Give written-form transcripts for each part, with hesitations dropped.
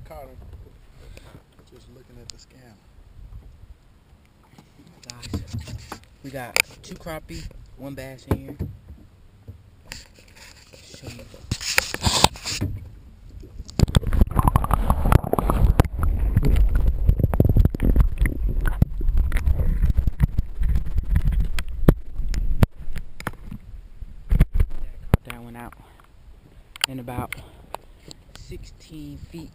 caught him. Just looking at the scam. Guys, we got 2 crappie, 1 bass in here. Show you. That one out in about 16 feet.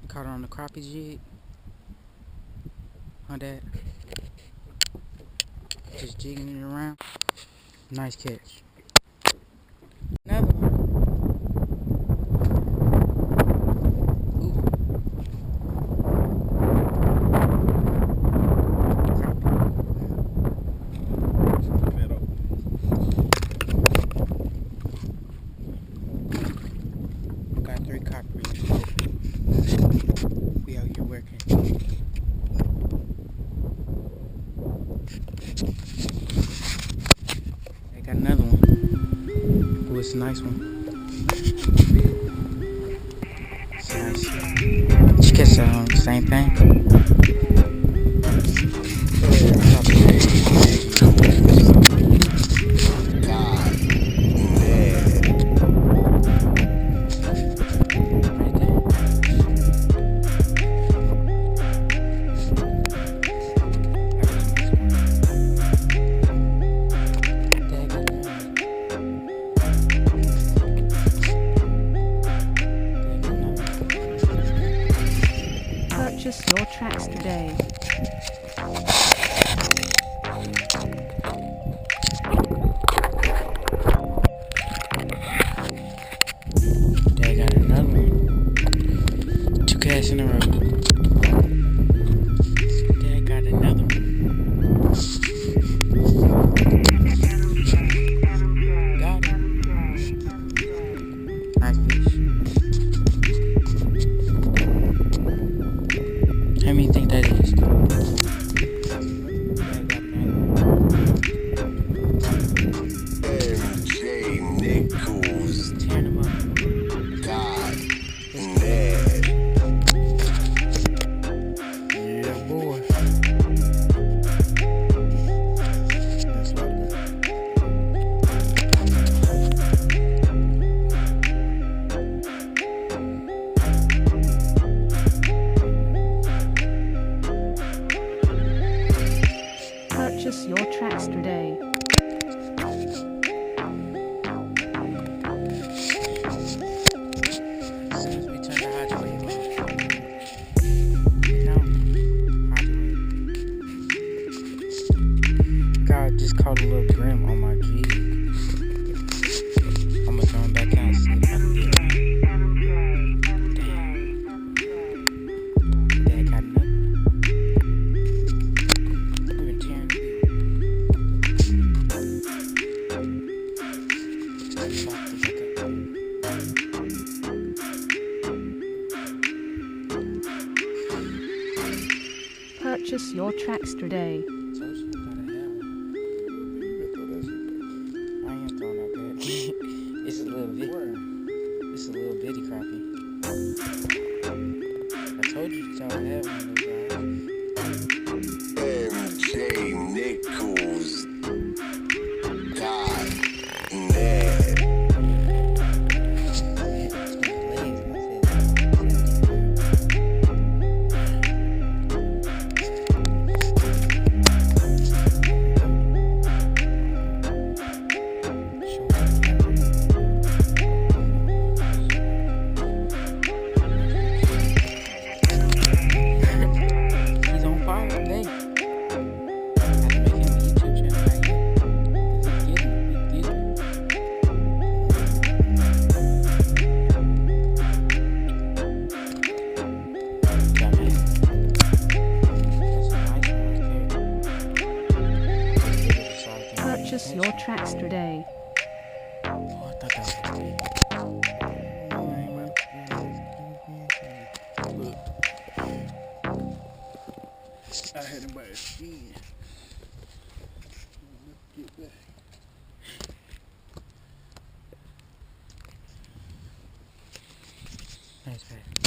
Caught her on the crappie jig. Huh, Dad? Just jigging it around. Nice catch. Another one. Ooh. Got 3 copperies. We out here working. I got another one. Ooh, it's a nice one. It's nice. Did you catch that on the same thing? Purchase your tracks today. They got another one. 2 casts in a row. They got another one. Got it. Nice fish. How many you think that is? Tearing them up. Yeah, boy. That's like that. Purchase your tracks today. As soon as we turn the hydraulic on, you know, hydraulic. God just caught a little brim on my jig. I'm gonna throw him back out and see if I can get him. Damn. Dad got another. We've been tearing the Purchase your tracks today. It's a little bit. It's a little bitty crappie. I told you y'all have one of those guys. MJ Nichols. God damn. He's on fire today. I have to make him a YouTube channel right here. 'Cause he's getting it. Yeah, man. That's a nice one right there. Purchase your tracks today. Oh, I thought that was big. Look. I had him by his skin. Get back. Nice bass.